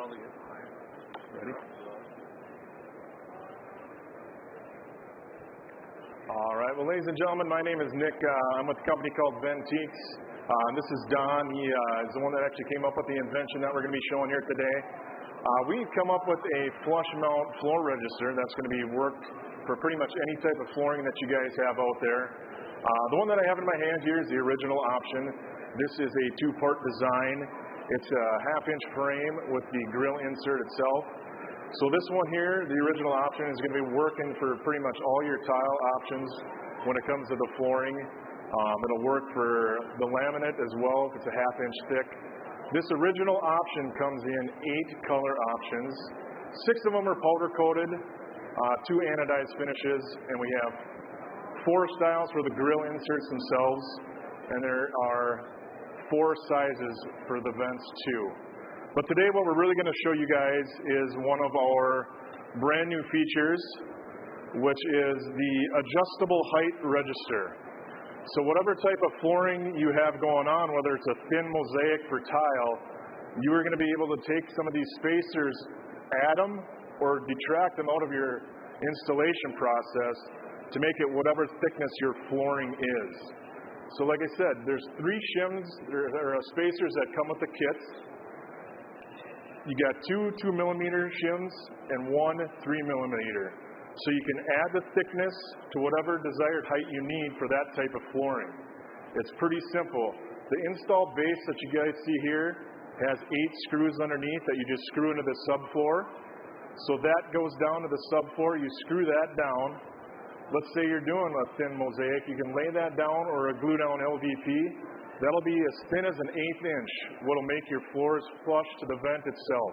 Ready? All right. Well, ladies and gentlemen, my name is Nick. I'm with a company called Ventiques. This is Don. He is the one that actually came up with the invention that we're going to be showing here today. We've come up with a flush mount floor register that's going to be worked for pretty much any type of flooring that you guys have out there. The one that I have in my hand here is the original option. This is a two-part design. It's a half-inch frame with the grill insert itself. So this one here, the original option, is going to be working for pretty much all your tile options when it comes to the flooring. It'll work for the laminate as well if it's a half-inch thick. This original option comes in 8 color options. 6 of them are powder-coated, 2 anodized finishes, and we have 4 styles for the grill inserts themselves, and there are 4 sizes for the vents too. But today what we're really going to show you guys is one of our brand new features, which is the adjustable height register. So whatever type of flooring you have going on, whether it's a thin mosaic for tile, you are going to be able to take some of these spacers, add them, or detract them out of your installation process to make it whatever thickness your flooring is. So like I said, there's 3 shims, there are spacers that come with the kits. You got 2 2mm shims and 1 3mm. So you can add the thickness to whatever desired height you need for that type of flooring. It's pretty simple. The installed base that you guys see here has 8 screws underneath that you just screw into the subfloor. So that goes down to the subfloor. You screw that down. Let's say you're doing a thin mosaic. You can lay that down or a glue down LVP. That'll be as thin as an 1/8 inch, what'll make your floors flush to the vent itself.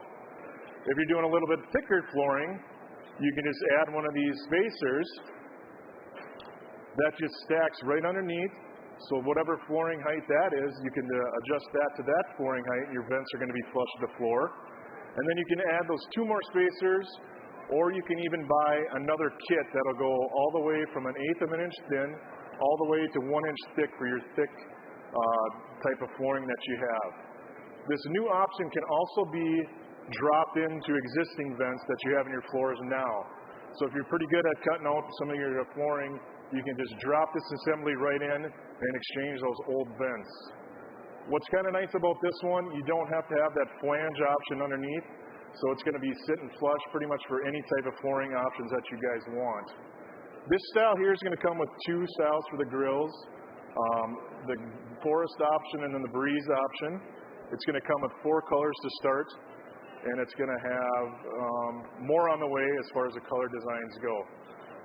If you're doing a little bit thicker flooring, you can just add one of these spacers that just stacks right underneath. So whatever flooring height that is, you can adjust that to that flooring height, and your vents are going to be flush to the floor. And then you can add those 2 more spacers, or you can even buy another kit that'll go all the way from an 1/8 of an inch thin all the way to 1 inch thick for your thick type of flooring that you have. This new option can also be dropped into existing vents that you have in your floors now. So if you're pretty good at cutting out some of your flooring, you can just drop this assembly right in and exchange those old vents. What's kind of nice about this one, you don't have to have that flange option underneath, so it's going to be sitting flush pretty much for any type of flooring options that you guys want. This style here is going to come with 2 styles for the grills, the forest option and then the breeze option. It's going to come with 4 colors to start, and it's going to have more on the way as far as the color designs go.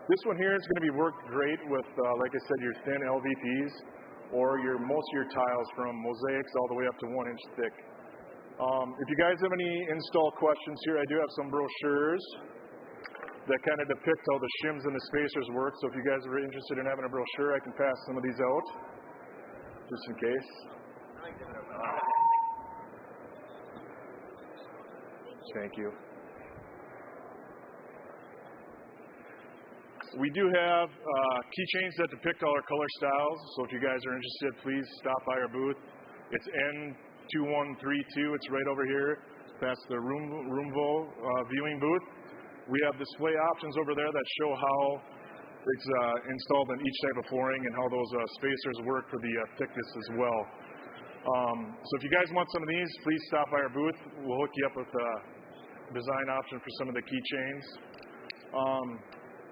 This one here is going to be worked great with, like I said, your thin LVPs or most of your tiles from mosaics all the way up to 1 inch thick. If you guys have any install questions here, I do have some brochures that kind of depict how the shims and the spacers work. So if you guys are interested in having a brochure, I can pass some of these out, just in case. Thank you. We do have keychains that depict all our color styles, so if you guys are interested, please stop by our booth. It's N2132. It's right over here past the Roomvo viewing booth. We have display options over there that show how it's installed in each type of flooring and how those spacers work for the thickness as well. So if you guys want some of these, please stop by our booth. We'll hook you up with a design option for some of the keychains.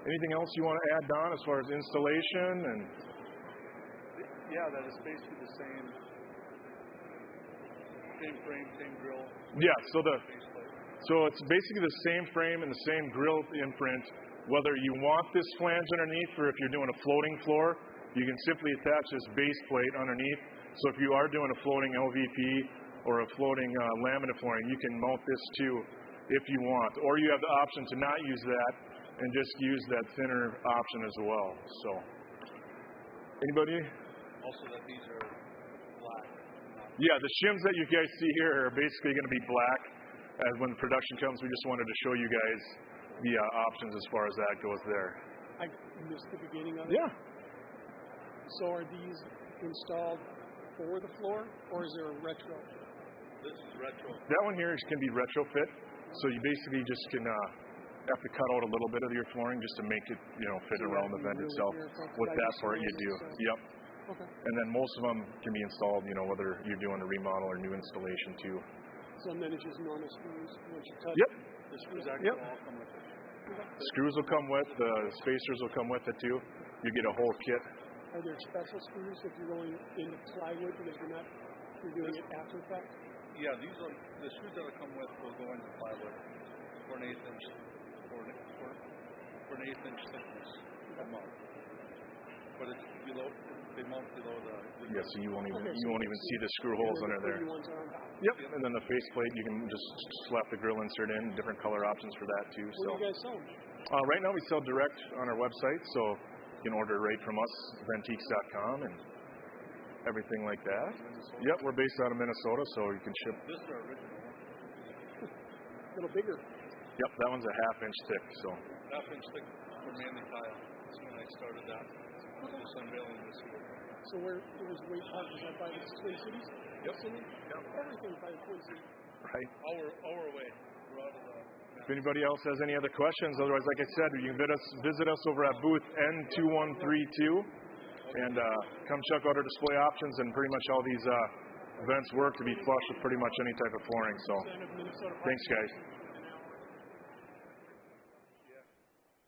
Anything else you want to add, Don, as far as installation? And yeah, that is basically the same frame, same grill. Yeah, so it's basically the same frame and the same grill imprint. Whether you want this flange underneath or if you're doing a floating floor, you can simply attach this base plate underneath. So if you are doing a floating LVP or a floating laminate flooring, you can mount this too if you want. Or you have the option to not use that and just use that thinner option as well. So, anybody? Also that these are black. Yeah, the shims that you guys see here are basically going to be black. As when production comes, we just wanted to show you guys the options as far as that goes there. I missed the beginning of it. Yeah. So are these installed for the floor, or is there a retro? This is retro. That one here can be retrofit. So you basically just can have to cut out a little bit of your flooring just to make it, fit around the vent itself. With that part, you do. Yep. Okay. And then most of them can be installed, whether you're doing a remodel or new installation too. So then it's just normal screws once you touch. Yep. The screws actually all come with it. Screws will come with, the spacers will come with it too. You get a whole kit. Are there special screws if you're going into plywood because you're doing it after the fact? Yeah, these are the screws that will come with will go into plywood for an 1/8 inch thickness amount. But it's below. They mount below the. Yeah, so you won't even see the screw holes under there. Yep. And then the faceplate, you can just slap the grill insert in. Different color options for that too. Where do you guys sell them? Right now we sell direct on our website, so you can order right from us, Ventiques.com, and everything like that. Yep, we're based out of Minnesota, so you can ship. This is our original one. A little bigger. Yep, that one's a 1/2 inch thick. So. 1/2 inch thick for mainly tile. That's when I started that. Just unveiling this year. So where's Wade Park? Is that by the Twin Cities? Yep. Yep. Everything by the Twin Cities. Right. Our way. We're out of the. If anybody else has any other questions, otherwise, like I said, you can visit us over at booth N2132 and come check out our display options, and pretty much all these vents work to be flush with pretty much any type of flooring. So, thanks, guys.